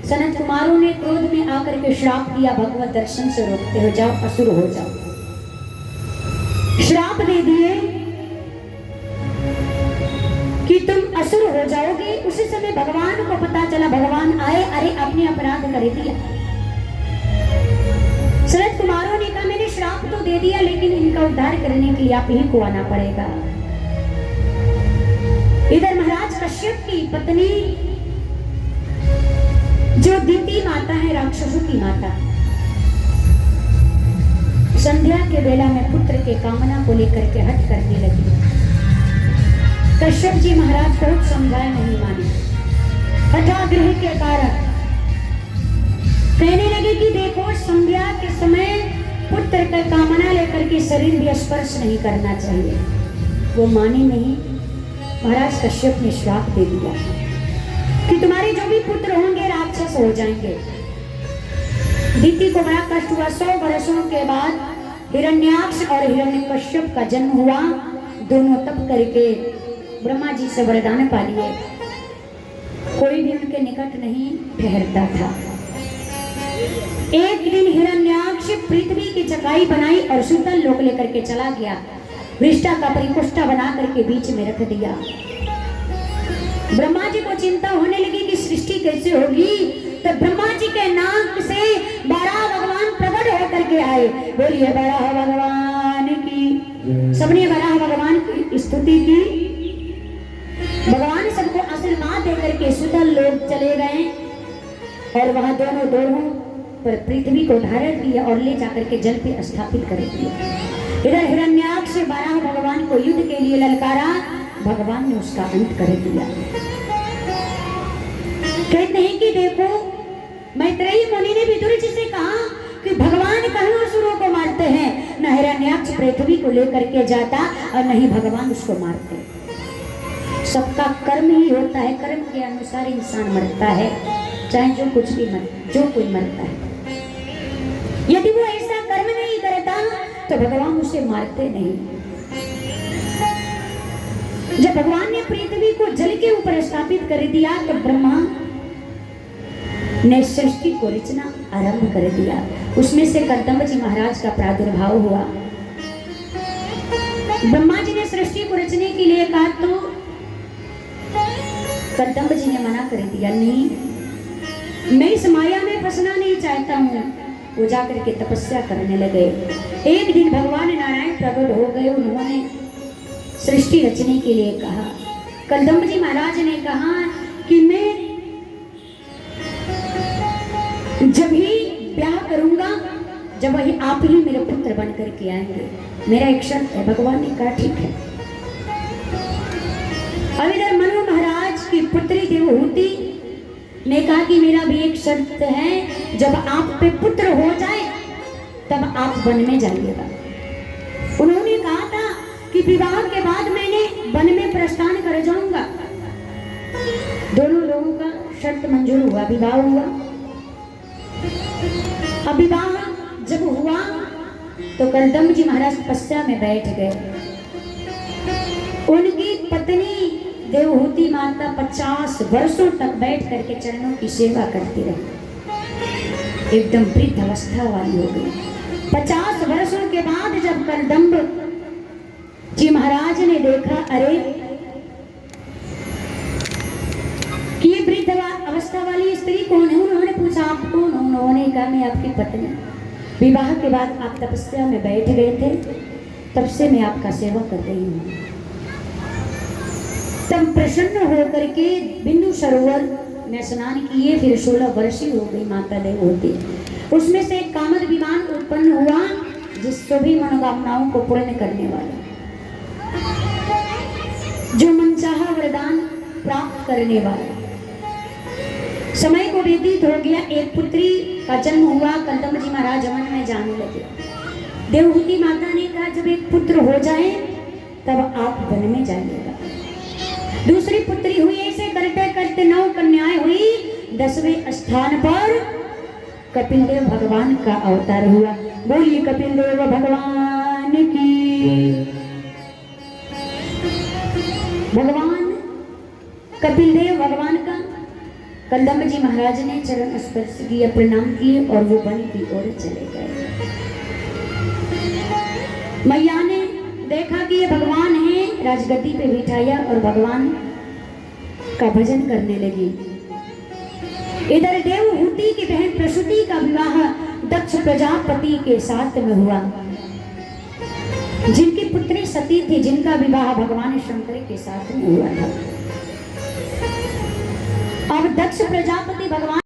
सनत कुमारों ने क्रोध में आकर के श्राप दिया, भगवत दर्शन से रोकते हो जाओ, असुर हो जाओ। श्राप दे दिए कि तुम असुर हो जाओगे। उसी समय भगवान को पता चला, भगवान आए, अरे आपने अपराध कर दिया। सनत कुमारों ने कहा मैंने श्राप तो दे दिया, लेकिन इनका उद्धार करने के लिए आप ही को आना पड़ेगा। इधर महाराज कश्यप की पत्नी जो दीति माता है, राक्षसों की माता, संध्या के बेला में पुत्र के कामना को लेकर के हट करने लगी। कश्यप जी महाराज बहुत समझाए, नहीं माने। हठाग्रह के कारण कहने लगे कि देखो संध्या के समय पुत्र का कामना लेकर के शरीर भी स्पर्श नहीं करना चाहिए। वो माने नहीं। महाराज कश्यप ने श्राप दे दिया कि तुम्हारे जो भी पुत्र होंगे राक्षस हो जाएंगे। दीति को बड़ा कष्ट हुआ। 100 वर्षों के बाद हिरण्याक्ष और हिरण्यकश्यप का जन्म हुआ। दोनों तप करके ब्रह्मा जी से वरदान पा लिए। कोई भी उनके निकट नहीं ठहरता था। एक दिन हिरण्याक्ष पृथ्वी की चकाई बनाई और सुतल लोक लेकर के चला गया। वृष्टा का परिपुष्टा बना करके बीच में रख दिया। ब्रह्मा जी को चिंता होने लगी कि सृष्टि कैसे होगी। तो ब्रह्मा जी के नाक से 12 भगवान प्रकट होकर के आए। बोलिए बराह भगवान की। सबने बराह भगवान की स्तुति की। भगवान सबको आशीर्वाद देकर के सुतल लोग चले गए और वहां दोनों दोनों पर पृथ्वी को धारण किया और ले जाकर के जल पे स्थापित कर दिया। इधर हिरण्याक्ष से 12 भगवान को युद्ध के लिए ललकारा। भगवान ने उसका अंत कर दिया। कहते हैं कि देखो मैत्रेयी मुनि ने विदुर जी से कहा कि भगवान कहीं असुरों को मारते हैं, न हिरण्याक्ष पृथ्वी को लेकर के जाता और न ही भगवान उसको मारते। सबका कर्म ही होता है, कर्म के अनुसार इंसान मरता है, चाहे जो कुछ भी जो कोई मरता है। यदि वो ऐसा कर्म नहीं करता तो भगवान उसे मारते नहीं। जब भगवान ने पृथ्वी को जल के ऊपर स्थापित कर दिया तो ब्रह्मा ने सृष्टि को रचना आरंभ कर दिया। उसमें से कदम्ब जी महाराज का प्रादुर्भाव हुआ। ब्रह्मा जी ने सृष्टि को रचने के लिए कहा तो कदम्ब जी ने मना कर दिया, नहीं मैं इस माया में फंसना नहीं चाहता हूँ। वो जाकर के तपस्या करने लगे। एक दिन भगवान नारायण प्रकट हो गए। उन्होंने सृष्टि रचने के लिए कहा। कदम्ब जी महाराज ने कहा कि मैं जब ही ब्याह करूंगा जब वही आप ही मेरे पुत्र बन करके आएंगे। मेरा एक शर्त है। भगवान ने कहा ठीक है। अब इधर मनु महाराज की पुत्री देवहूति ने कहा कि मेरा भी एक शर्त है, जब आप पे पुत्र हो जाए तब आप वन में जाइएगा। उन्होंने कहा था कि विवाह के बाद मैंने वन में प्रस्थान कर जाऊंगा। दोनों लोगों का शर्त मंजूर हुआ, विवाह हुआ। अब विवाह जब हुआ तो कदम्ब जी महाराज तपस्या में बैठ गए। उनकी पत्नी देवहूति माता 50 वर्षों तक बैठ करके चरणों की सेवा करती रही। एकदम वृद्ध अवस्था वाली हो गई। 50 वर्षों के बाद जब कदम्ब जी महाराज ने देखा अरे कि ये वृद्ध अवस्था वाली स्त्री कौन है, उन्होंने पूछा आप कौन हो। उन्होंने कहा मैं आपकी पत्नी। विवाह के बाद आप तपस्या में बैठ गए थे, तब से मैं आपका सेवा कर रही हूँ। तब प्रसन्न होकर के बिंदु सरोवर में स्नान किए। फिर 16 वर्षीय हो गई माता देवहूति। उसमें से एक कामद विमान उत्पन्न हुआ जिस सभी मनोकामनाओं को पूर्ण करने वाला, जो मनचाहा वरदान प्राप्त करने वाला। समय को व्यतीत हो गया। एक पुत्री का जन्म हुआ। कदम्ब जी महाराज वन में जाने लगे। देवहूति माता ने कहा जब एक पुत्र हो जाए तब आप वन में जाइएगा। दूसरी पुत्री हुई। ऐसे करते करते 9 कन्याएं हुई। 10वें स्थान पर कपिल देव भगवान का अवतार हुआ। बोलिए कपिल देव भगवान की। भगवान कपिल देव भगवान का कदम्ब जी महाराज ने चरण स्पर्श किया, प्रणाम किए और वो वन की ओर चले गए। मैया ने देखा कि ये भगवान है, राजगद्दी पे बिठाया और भगवान का भजन करने लगी। इधर देवहूति की बहन प्रसूति का विवाह दक्ष प्रजापति के साथ में हुआ, जिनकी पुत्री सती थी, जिनका विवाह भगवान शंकर के साथ में हुआ था। अब दक्ष प्रजापति भगवान